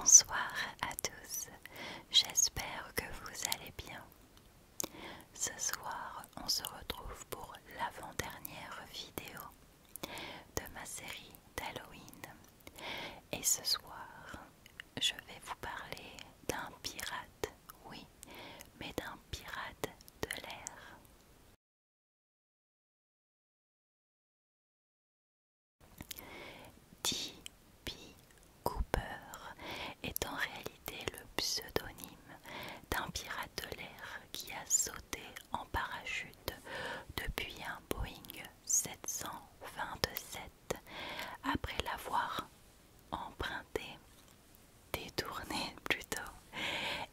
Bonsoir à tous, j'espère que vous allez bien. Ce soir, on se retrouve pour l'avant-dernière vidéo de ma série d'Halloween. Et ce soir, je vais vous parler d'un pirate, oui, mais d'un pirate de l'air. D.B. Cooper est en réalité le pseudonyme d'un pirate de l'air qui a sauté en parachute depuis un Boeing 727 après l'avoir emprunté, détourné plutôt,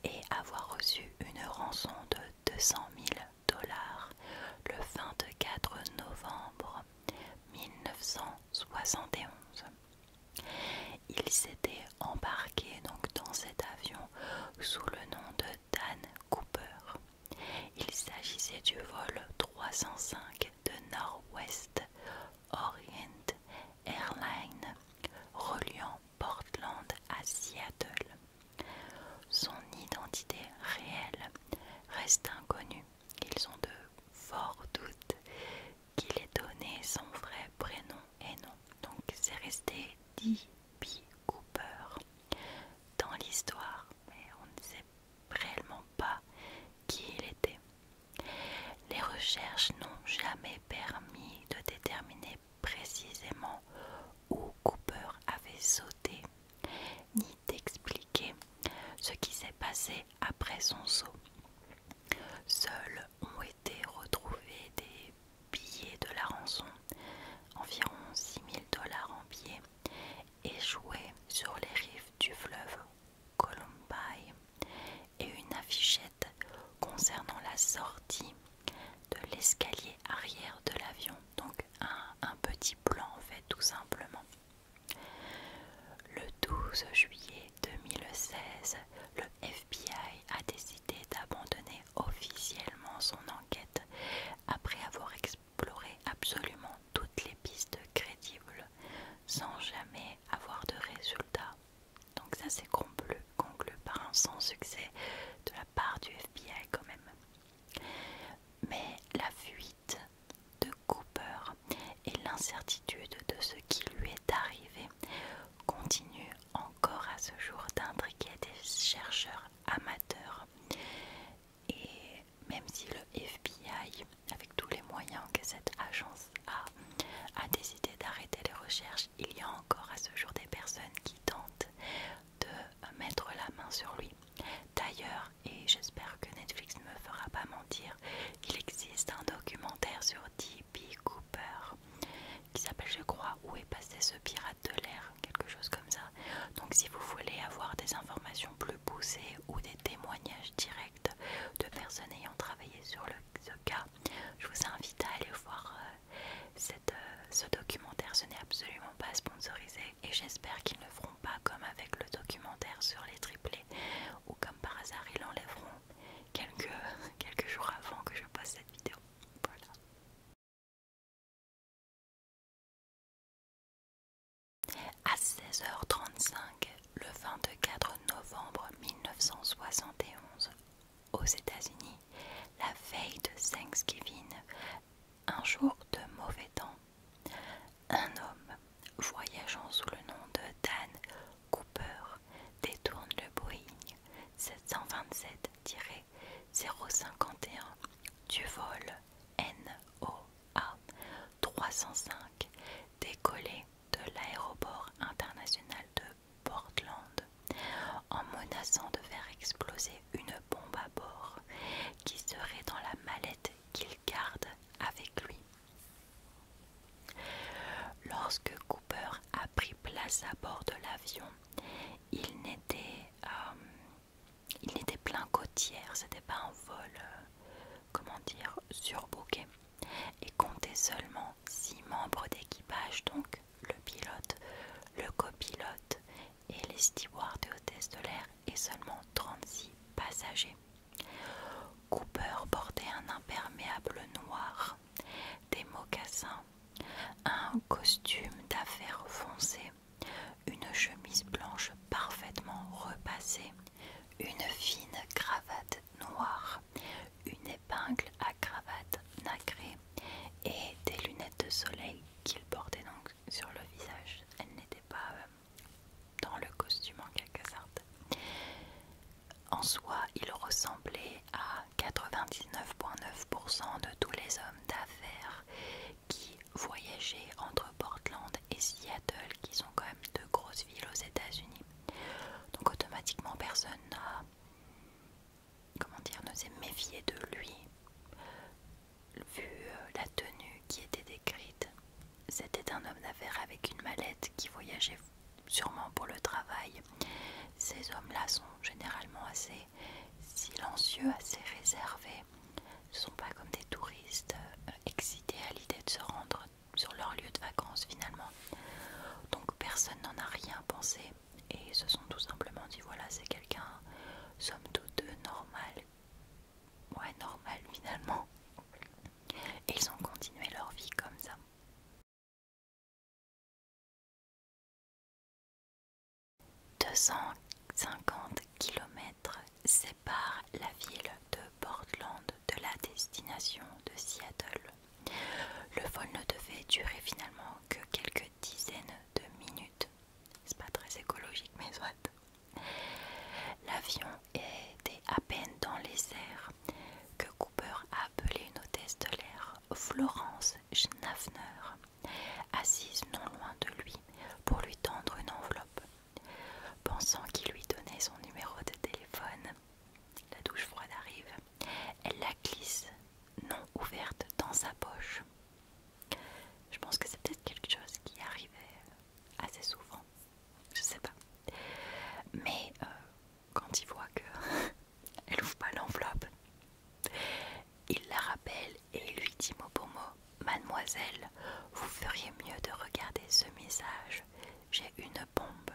et avoir reçu une rançon de 200 000 $ le 24 novembre 1971. Il s'était embarqué donc dans cet avion sous le nom de Dan Cooper. Il s'agissait du vol 305 de Northwest Orient Airlines reliant Portland à Seattle. Son identité réelle reste inconnue. Ils ont de forts doutes qu'il ait donné son vrai prénom et nom. Donc c'est resté D.B. Cooper dans l'histoire, mais on ne sait réellement pas qui il était. Les recherches n'ont jamais permis de déterminer précisément où Cooper avait sauté, ni d'expliquer ce qui s'est passé après son saut. Seuls ont été retrouvés des billets de la rançon, environ 6 000 $ en billets, échoués sur les rives du fleuve Columbine, et une affichette concernant la sortie de l'escalier arrière de l'avion, donc un petit plan en fait tout simplement. Le 12 juillet 2016, le FBI a décidé d'abandonner officiellement son enquête après avoir exploré absolument toutes les pistes crédibles sans jamais avoir de résultats. Donc ça s'est conclu par un sans succès de la part du FBI quand même. Mais la fuite de Cooper et l'incertitude de ce qui lui est arrivé continuent encore à ce jour d'intriguer des chercheurs amateurs. Et même si le FBI, avec tous les moyens que cette agence a décidé d'arrêter les recherches, il y a encore à ce jour des personnes qui tentent de mettre la main sur lui. D'ailleurs, et j'espère que Netflix ne me fera pas mentir, il existe un documentaire sur D.B. Cooper qui s'appelle, je crois, Où est passé ce pirate de l'air, quelque chose comme ça. Donc si vous voulez avoir des informations plus poussées ou des témoignages directs de personnes ayant travaillé sur ce cas, je vous invite à aller voir ce documentaire. Ce n'est absolument pas sponsorisé et j'espère qu'ils ne feront pas comme avec le documentaire sur les triplés, ou comme par hasard ils l'enlèveront quelques jours avant que je poste cette vidéo. Voilà. À 16h35, le 24 novembre 1971, aux États-Unis, la veille de Thanksgiving, un jour de mauvais temps, un homme voyageant sous le nom de Dan Cooper détourne le Boeing 727-051 du vol NOA 305 décollé de l'aéroport international de Portland en menaçant de faire exploser une bombe à bord qui serait dans la mallette qu'il garde avec lui. Lorsque Cooper a pris place à bord de l'avion, il n'était plein côtière, c'était pas un vol, surbooké, et comptait seulement 6 membres d'équipage, donc le pilote, le copilote et les stewards et hôtesses de l'air, et seulement 36 passagers. Cooper portait un imperméable noir, des mocassins, un costume d'affaires foncé, une chemise blanche blanche parfaitement repassée, une fine cravate noire, une épingle à cravate nacrée et des lunettes de soleil qu'il portait donc sur le visage. Elle n'était pas dans le costume en quelque sorte. En soi, il ressemblait à 99,9% de tous les hommes d'affaires qui voyageaient entre Portland et Seattle, qui sont quand même deux grosses villes aux États-Unis. Donc automatiquement personne n'a, ne s'est méfié de lui, vu la tenue qui était décrite. C'était un homme d'affaires avec une mallette qui voyageait sûrement pour le travail. Ces hommes-là sont généralement assez silencieux, assez réservés. Ce ne sont pas comme des touristes excités à l'idée de se rendre sur leur lieu de vacances finalement. Donc personne n'en a rien pensé et se sont tout simplement dit voilà, c'est quelqu'un somme toute normal. Ouais, normal finalement. Et ils ont continué leur vie comme ça. 250 kilomètres séparent la ville de Portland de la destination de Seattle. Le vol ne devait durer finalement que quelques dizaines de minutes. C'est pas très écologique, mais soit. L'avion était à peine dans les airs que Cooper a appelé une hôtesse de l'air, Florence Schnaffner, assise non loin de lui, pour lui tendre une enveloppe. Pensant qu'il lui donnait son numéro de téléphone, la douche froide arrive, elle la glisse non ouverte dans sa poche. Je pense que c'est peut-être quelque chose qui arrivait assez souvent, je sais pas. Mais quand il voit que elle ouvre pas l'enveloppe, il la rappelle et lui dit mot pour mot: Mademoiselle, vous feriez mieux de regarder ce message, j'ai une bombe.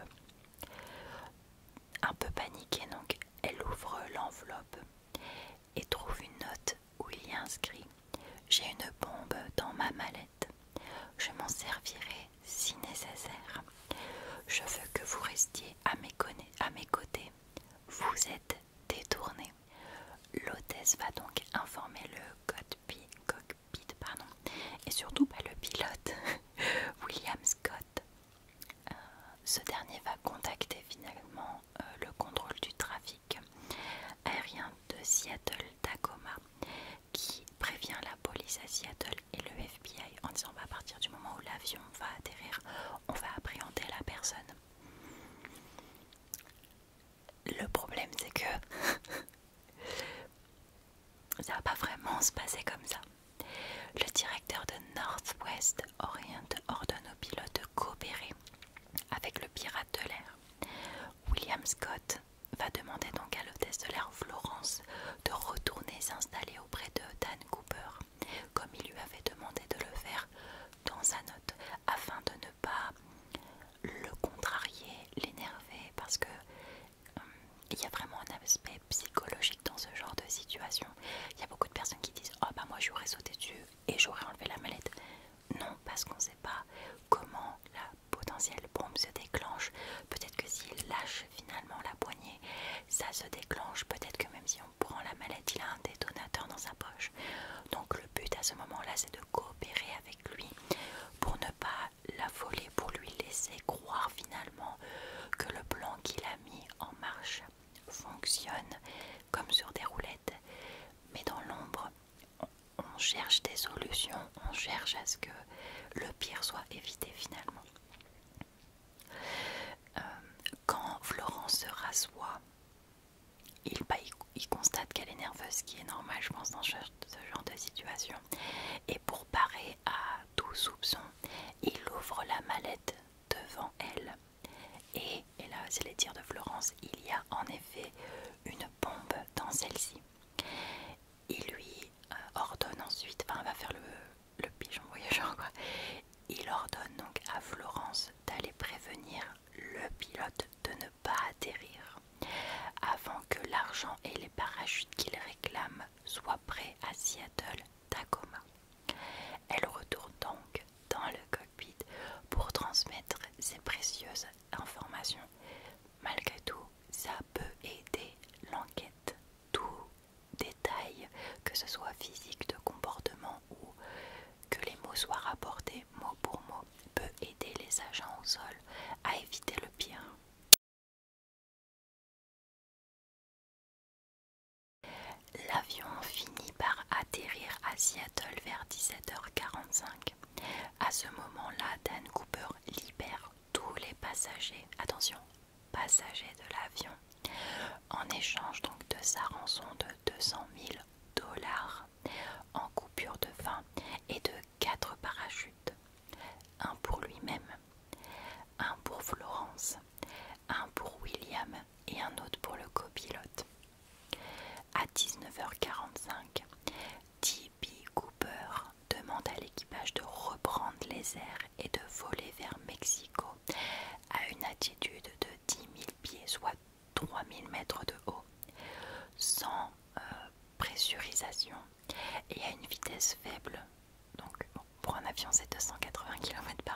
Un peu paniquée donc, elle ouvre l'enveloppe et trouve une note où il y a inscrit: j'ai une bombe dans ma mallette, je m'en servirai si nécessaire. Je veux que vous restiez à mes côtés, vous êtes détourné. L'hôtesse va donc informer le cockpit et surtout pas le pilote, William Scott. Ce dernier va contacter finalement le contrôle du trafic aérien de Seattle-Tacoma, qui prévient la police à Seattle et le FBI en disant à partir du moment où l'avion va atterrir, on va appréhender la personne. Le problème c'est que ça va pas vraiment se passer comme ça. Le directeur de Northwest Orient ordonne au pilote de coopérer avec le pirate de l'air. William Scott va demander donc à l'hôtesse de l'air Florence de retourner s'installer auprès de Dan Cooper, comme il lui avait demandé de le faire dans sa note, afin de ne pas le contrarier, l'énerver, parce que il y a vraiment un aspect psychologique dans ce genre de situation. Il y a beaucoup de personnes qui disent oh bah moi j'aurais sauté dessus et j'aurais enlevé la mallette. Non, parce qu'on ne sait pas comment la potentielle bombe se déclenche. Peut-être que s'il lâche finalement la poignée, ça se déclenche. Peut-être que même si on prend la mallette, il a un détonateur dans sa poche. Donc le but à ce moment-là, c'est de coopérer avec lui pour ne pas la voler, pour lui laisser croire finalement que le plan qu'il a mis en marche fonctionne comme sur des roulettes. Mais dans l'ombre, on cherche des solutions, on cherche à ce que le pire soit évité finalement. Quand Florence se rassoit, il constate qu'elle est nerveuse, ce qui est normal je pense dans ce genre de situation. Et pour parer à tout soupçon, il ouvre la mallette devant elle. Et là c'est les dires de Florence, il y a en effet une bombe dans celle-ci. Il lui ordonne ensuite, enfin va faire le pigeon voyageur quoi. Il ordonne donc à Florence d'aller prévenir le pilote de ne pas atterrir avant que l'argent et les parachutes qu'il réclame soient prêts à Seattle-Tacoma. Elle retourne donc dans le cockpit pour transmettre ces précieuses informations Seattle vers 17h45. À ce moment-là, Dan Cooper libère tous les passagers, attention, passagers de l'avion, en échange donc de sa rançon de 200 000 dollars en coupure de vin et de 4 parachutes. Un pour lui-même, un pour Florence, un pour William et un autre pour le copilote. À 19h45, T.B. Cooper demande à l'équipage de reprendre les airs et de voler vers Mexico à une altitude de 10 000 pieds, soit 3 000 mètres de haut, sans pressurisation et à une vitesse faible. Donc pour un avion c'est 280 km/h.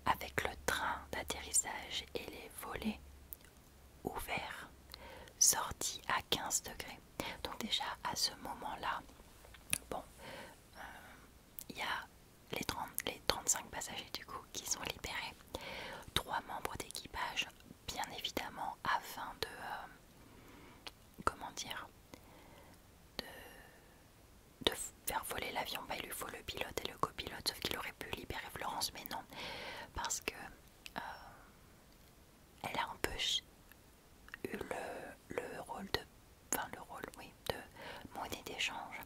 Avec le train d'atterrissage et les volets ouverts, sortis à 15 degrés. Donc déjà à ce moment-là, bon, il y a les 35 passagers du coup qui sont libérés. 3 membres d'équipage, bien évidemment, afin de comment dire, de faire voler l'avion. Bah, il lui faut le pilote et le copilote, sauf qu'il aurait pu libérer Florence, mais non, parce que elle a un peu eu le rôle de, enfin le rôle, oui, de monnaie d'échange.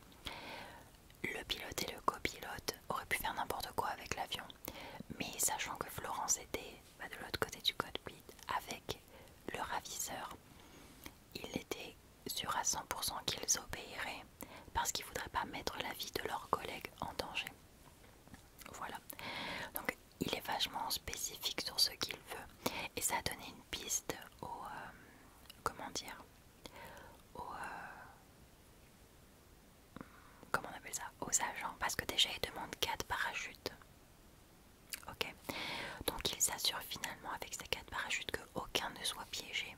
Le pilote et le copilote auraient pu faire n'importe quoi avec l'avion, mais sachant que Florence était de l'autre côté du cockpit avec le ravisseur, il était sûr à 100% qu'ils obéiraient parce qu'ils ne voudraient pas mettre la vie de leurs collègues en danger. Voilà. Donc il est vachement spécifique sur ce qu'il veut et ça a donné une piste aux comment dire, aux comment on appelle ça, aux agents, parce que déjà ils demandent 4 parachutes. Ok, donc ils s'assurent finalement avec ces 4 parachutes qu'aucun ne soit piégé,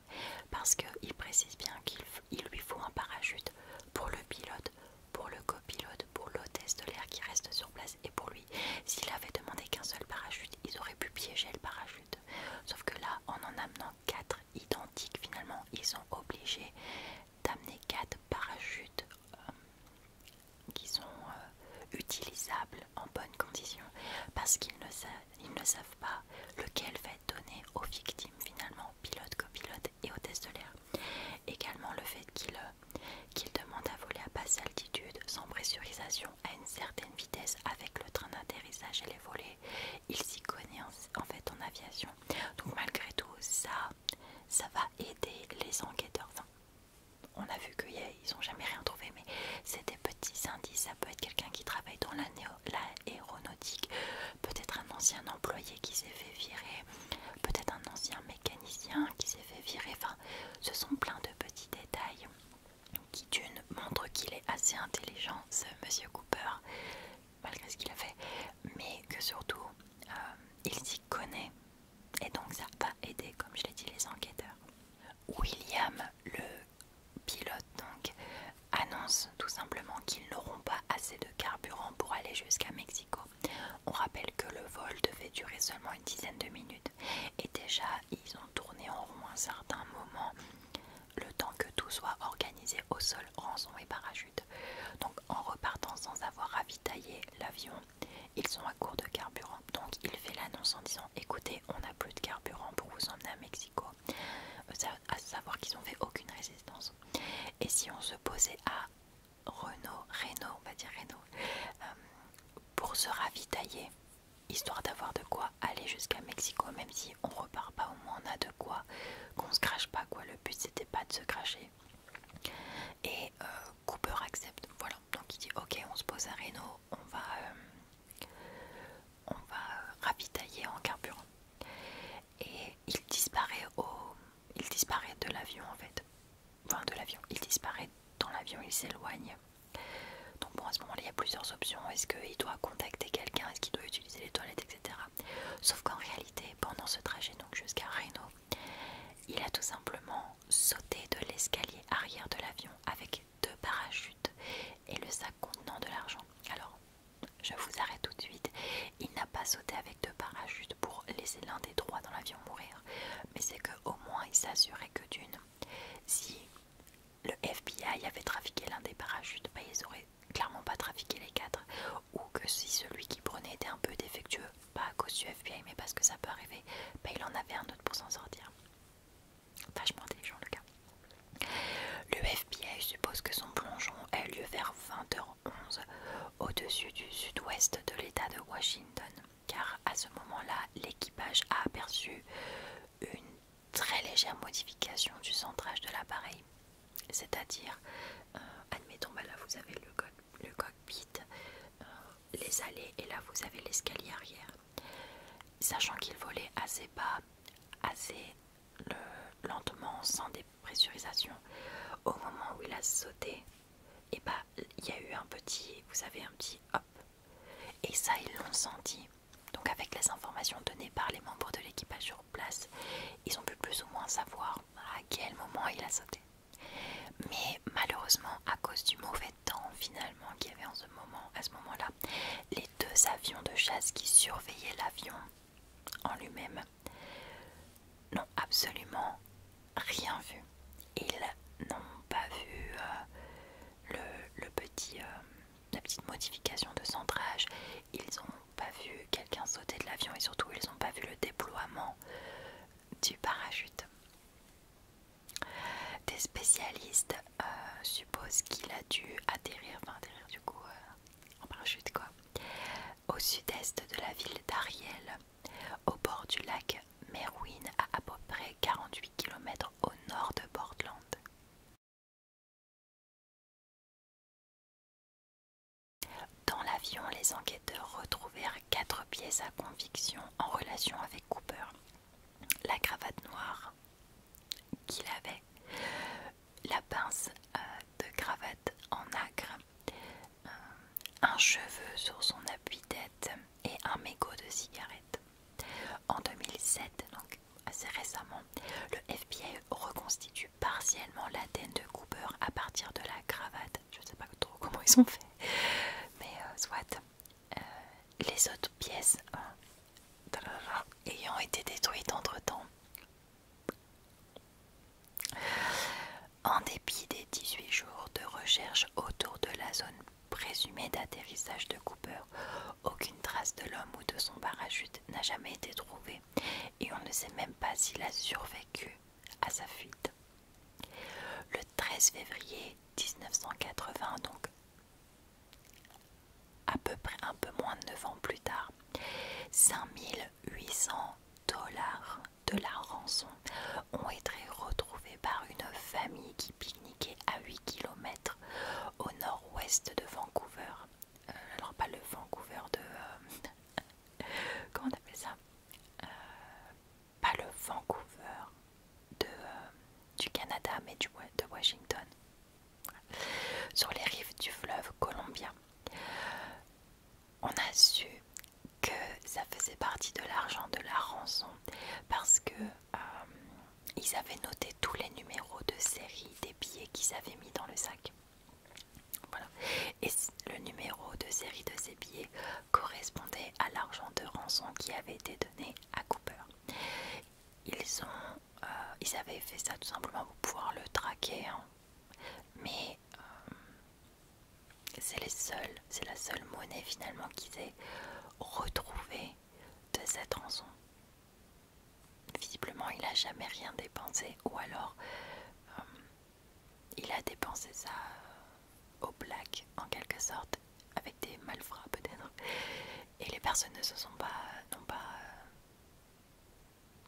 parce qu'il précise bien qu'il lui faut un parachute pour le pilote, pour le copilote, pour l'hôtesse de l'air qui reste sur place et pour lui. S'il avait demandé qu'un seul parachute, ils auraient pu piéger le parachute. Sauf que là, en amenant 4 identiques, finalement, ils sont obligés d'amener 4 parachutes qui sont utilisables en bonne condition, parce qu'ils ne savent pas lequel va être donné aux victimes finalement, pilote, copilote et hôtesse de l'air. Également le fait qu'il demande à voler à basse altitude, sans pressurisation, à une certaine vitesse avec le train d'atterrissage et les volets. Il s'y connaît en fait en aviation. Donc malgré tout, ça va aider les enquêteurs. Enfin, on a vu qu'ils n'ont jamais rien trouvé, mais c'est des petits indices. Ça peut être quelqu'un qui travaille dans l'aéronautique, peut-être un ancien employé qui s'est fait virer, peut-être un ancien mécanicien qui s'est fait virer. Enfin, ce sont plein de petits détails qui d'une montrent qu'il est assez intelligent, ce monsieur Cooper, malgré ce qu'il a fait, mais que surtout il s'y connaît et donc ça va aider, comme je l'ai dit, les enquêteurs. William, le pilote, donc annonce tout simplement qu'ils n'auront pas assez de carburant pour aller jusqu'à Mexico. On rappelle que le vol devait durer seulement une dizaine de minutes et déjà ils ont tourné en rond un certain moment, le temps que tout soit organisé au sol, rançon et parachute. Donc en repartant sans avoir ravitaillé l'avion, ils sont à court de carburant. Donc il fait l'annonce en disant: écoutez, on n'a plus de carburant pour vous emmener à Mexico. À savoir qu'ils n'ont fait aucune résistance. Et si on se posait à Renault, on va dire Renault, pour se ravitailler, histoire d'avoir de quoi aller jusqu'à Mexico, même si on repart pas, au moins on a de quoi, qu'on se crache pas quoi. Le but c'était pas de se cracher. Et Cooper accepte. Voilà, donc il dit ok, on se pose à Renault, on va ravitailler en carburant. Et il disparaît de l'avion en fait. Enfin de l'avion, il disparaît dans l'avion, il s'éloigne. Donc bon, à ce moment-là, il y a plusieurs options. Est-ce qu'il doit contacter quelqu'un? Est-ce qu'il doit utiliser les toilettes, etc. Sauf qu'en réalité, pendant ce trajet donc jusqu'à Reno, il a tout simplement sauté de l'escalier arrière de l'avion avec 2 parachutes et le sac contenant de l'argent. Alors, je vous arrête tout de suite. Il n'a pas sauté avec 2 parachutes pour laisser l'un des 3 dans l'avion mourir. Mais c'est qu'au moins il s'assurait que d'une, si le FBI FBI avait trafiqué l'un des parachutes, bah, ils auraient clairement pas trafiqué les 4. Ou que si celui qui prenait était un peu défectueux, pas à cause du FBI, mais parce que ça peut arriver, bah, il en avait un autre pour s'en sortir. Vachement intelligent le gars. Le FBI suppose que son plongeon a eu lieu vers 20h11 au-dessus du sud-ouest de l'état de Washington, car à ce moment-là, l'équipage a aperçu une très légère modification du centrage de l'appareil. C'est-à-dire, admettons, bah là vous avez le cockpit, les allées, et là vous avez l'escalier arrière. Sachant qu'il volait assez bas, assez lentement, sans dépressurisation, au moment où il a sauté, et bah il y a eu un petit, vous savez, un petit hop, et ça ils l'ont senti. Donc avec les informations données par les membres de l'équipage sur place, ils ont pu plus ou moins savoir à quel moment il a sauté. Mais malheureusement, à cause du mauvais temps finalement qu'il y avait à ce moment-là, les 2 avions de chasse qui surveillaient l'avion en lui-même n'ont absolument rien vu. Ils n'ont pas vu la petite modification de centrage, ils n'ont pas vu quelqu'un sauter de l'avion et surtout ils n'ont pas vu le déploiement du parachute. Des spécialistes supposent qu'il a dû atterrir du coup en parachute quoi, au sud-est de la ville d'Ariel, au bord du lac Merwin, à peu près 48 km au nord de Portland. Dans l'avion, les enquêteurs retrouvèrent 4 pièces à conviction en relation avec Cooper. La cravate noire qu'il avait, la pince de cravate en nacre, un cheveu sur son appui-tête et un mégot de cigarette. En 2007, donc assez récemment, le FBI reconstitue partiellement l'ADN de Cooper à partir de la cravate. Je ne sais pas trop comment ils ont fait, mais soit. Les autres pièces ayant été détruites entre-temps. En dépit des 18 jours de recherche autour de la zone présumée d'atterrissage de Cooper, aucune trace de l'homme ou de son parachute n'a jamais été trouvée et on ne sait même pas s'il a survécu à sa fuite. Le 13 février 1980, donc à peu près un peu moins de 9 ans plus tard, 5800 dollars de la rançon ont été retrouvés par une famille qui pique-niquait à 8 km au nord-ouest de Vancouver. Alors pas le Vancouver de... comment on appelle ça, pas le Vancouver du Canada, mais de Washington, sur les rives du fleuve Columbia. On a su que ça faisait partie de l'argent de la rançon parce que ils avaient noté tous les numéros de série des billets qu'ils avaient mis dans le sac. Voilà. Et le numéro de série de ces billets correspondait à l'argent de rançon qui avait été donné à Cooper. Ils avaient fait ça tout simplement pour pouvoir le traquer, hein. Mais c'est la seule monnaie finalement qu'ils aient retrouvée de cette rançon. Visiblement, il n'a jamais rien dépensé, ou alors il a dépensé ça au black en quelque sorte, avec des malfrats peut-être. Et les personnes ne se sont n'ont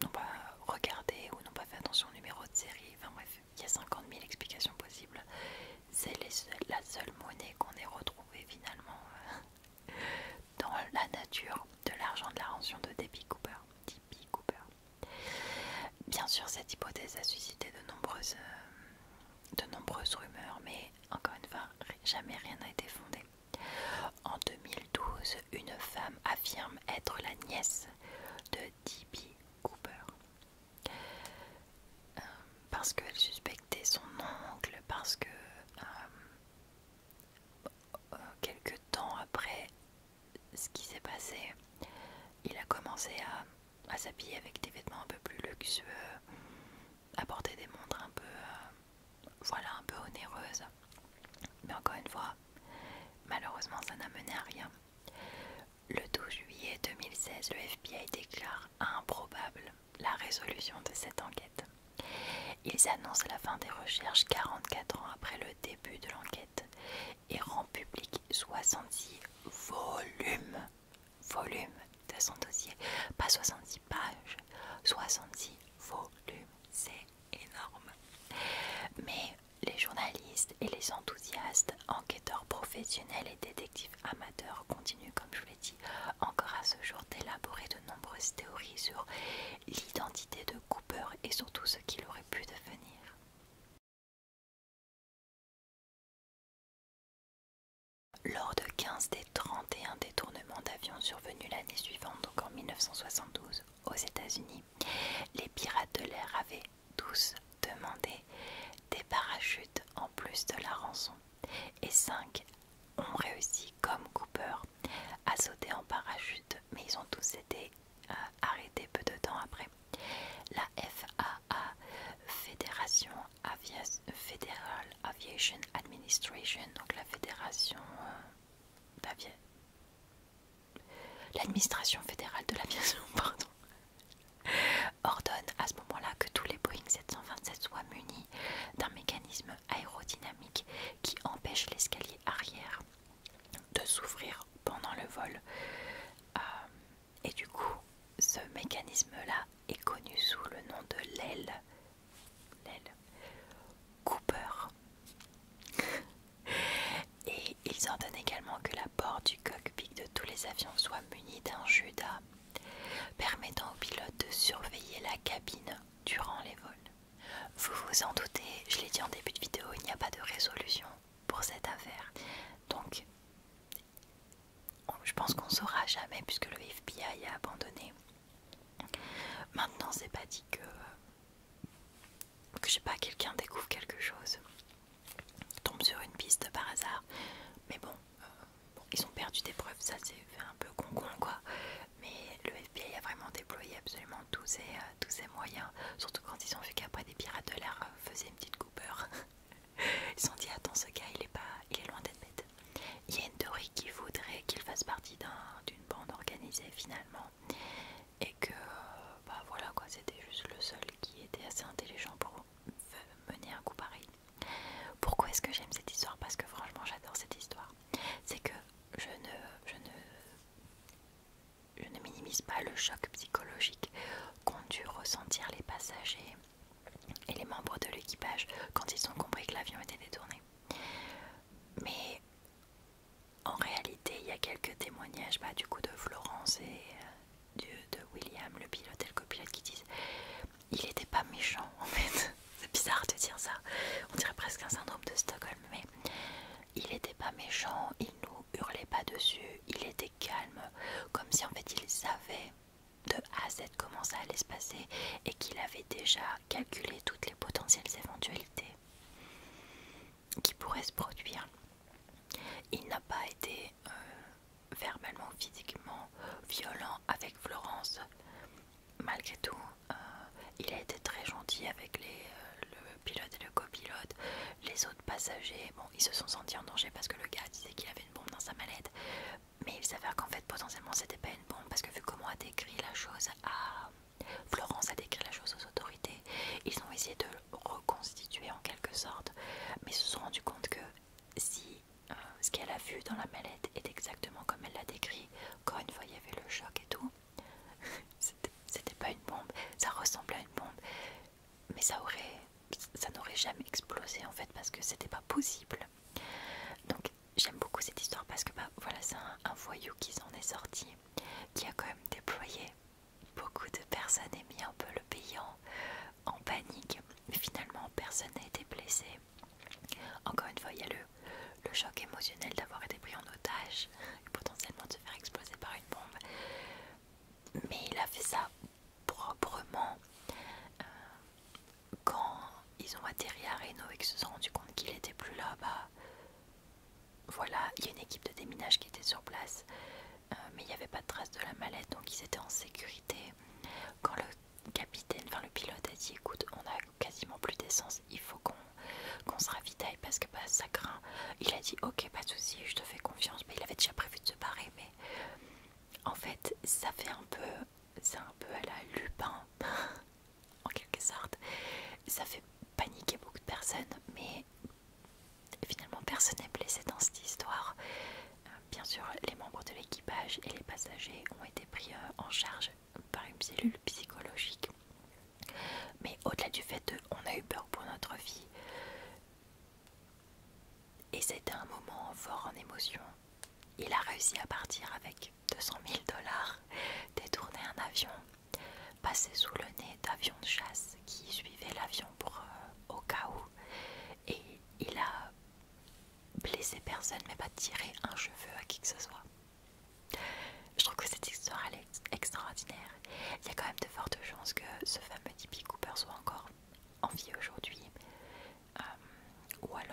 pas regardé ou n'ont pas fait attention au numéro de série. Enfin bref, il y a 50 000 explications possibles. C'est la seule monnaie qu'on ait retrouvée finalement dans la nature de l'argent de la rançon de D.B. Cooper. Bien sûr, cette hypothèse a suscité de nombreuses rumeurs, mais encore une fois, jamais rien n'a été fondé. En 2012, une femme affirme être la nièce de D.B. Cooper parce qu'elle suspectait son oncle, parce que quelques temps après ce qui s'est passé, il a commencé à s'habiller avec des vêtements un peu plus luxueux, à porter des montres un peu, un peu onéreuses. fin des recherches 44 ans après le début de l'enquête et rend public 66 volumes de son dossier. Pas 66 pages, 66 volumes, c'est énorme. Mais les journalistes et les enthousiastes, enquêteurs professionnels et détectives amateurs continuent, comme je vous l'ai dit, encore à ce jour d'élaborer de nombreuses théories sur l'identité de Cooper et surtout ce qu'il aurait pu devenir. Lors de 15 des 31 détournements d'avions survenus l'année suivante, donc en 1972, aux États-Unis, les pirates de l'air avaient tous demandé des parachutes en plus de la rançon et 5 ont réussi, comme Cooper, à sauter en parachute, mais ils ont tous été arrêtés peu de temps après. La FAA, Federal Aviation Administration, donc la fédération l'administration fédérale de l'aviation, pardon, ordonne à ce moment-là que tous les Boeing 727 soient munis d'un mécanisme aérodynamique qui empêche l'escalier arrière de s'ouvrir pendant le vol. Et du coup, ce mécanisme-là est connu sous le nom de l'aile Cooper. Et ils ordonnent également que la porte du cockpit de tous les avions soit munie d'un judas permettant aux pilotes de surveiller la cabine durant les vols. Vous vous en doutez, je l'ai dit en début de vidéo, il n'y a pas de résolution pour cette affaire. Donc, je pense qu'on ne saura jamais puisque le FBI a abandonné. Maintenant, c'est pas dit que je sais pas, quelqu'un découvre quelque chose, tombe sur une piste par hasard. Mais bon, ils ont perdu des preuves, ça c'est fait un peu con quoi. Mais le FBI a vraiment déployé absolument tous ces moyens, surtout quand ils ont vu qu'après des pirates de l'air faisaient une petite Cooper. Ils se sont dit attends, ce gars il est loin d'être bête. Il y a une théorie qui voudrait qu'il fasse partie d'une bande organisée finalement, et que bah voilà quoi, c'était juste le seul qui était assez intelligent pour mener un coup pareil. Pourquoi est-ce que j'aime cette histoire? Parce que franchement j'adore cette histoire. C'est que je ne minimise pas le choc psychologique qu'ont dû ressentir les passagers et les membres de l'équipage quand ils ont compris que l'avion était détourné. Mais en réalité, il y a quelques témoignages du coup de Florence et de William, le pilote et le copilote, qui disent il était pas méchant en fait. C'est bizarre de dire ça, on dirait presque un syndrome de Stockholm, mais il était pas méchant, il nous hurlait pas dessus, il était calme, comme si en fait il savait de A à Z comment ça allait se passer et qu'il avait déjà calculé toutes les potentielles éventualités qui pourraient se produire. Il n'a pas été verbalement ou physiquement violent avec Florence. Malgré tout, il a été très gentil avec le pilote et le copilote. Les autres passagers, bon, ils se sont sentis en danger parce que le gars disait qu'il avait une bombe dans sa mallette. Mais il s'avère qu'en fait, potentiellement, c'était pas une bombe parce que vu comment a décrit la chose Florence a décrit la chose aux autorités, ils ont essayé de le reconstituer en quelque sorte, mais ils se sont rendus compte que si ce qu'elle a vu dans la mallette est exactement comme elle l'a décrit, encore une fois il y avait le choc et tout, c'était pas une bombe, ça ressemblait à une bombe, mais ça n'aurait jamais explosé en fait parce que c'était pas possible. Donc j'aime beaucoup cette histoire parce que voilà, c'est un voyou qui s'en est sorti, qui a quand même déployé beaucoup de personnes et mis un peu le pays en panique, mais finalement personne n'a été blessé. Encore une fois, il y a le choc émotionnel d'avoir été pris en otage et potentiellement de se faire exploser par une bombe, mais il a fait ça proprement. Quand ils ont atterri à Reno et qu'ils se sont rendus compte qu'il était plus là, voilà, il y a une équipe de déminage qui était sur place, mais il n'y avait pas de trace de la mallette, donc ils étaient en sécurité. Quand le capitaine, enfin le pilote a dit écoute, on a quasiment plus d'essence, il faut qu'on se ravitaille parce que ça craint. Il a dit ok, pas de souci, je te fais confiance, mais il avait déjà prévu de se barrer, mais en fait c'est un peu à la Lupin en quelque sorte, ça fait paniquer beaucoup personne, mais finalement personne n'est blessé dans cette histoire. Bien sûr, les membres de l'équipage et les passagers ont été pris en charge par une cellule psychologique. Mais au-delà du fait on a eu peur pour notre vie, et c'était un moment fort en émotion. Il a réussi à partir avec 200 000 $, détourner un avion, passer sous le nez d'avions de chasse qui suivaient l'avion pour au cas où, et il a blessé personne, mais pas tiré un cheveu à qui que ce soit. Je trouve que cette histoire elle est extraordinaire. Il y a quand même de fortes chances que ce fameux D.B. Cooper soit encore en vie aujourd'hui, ou alors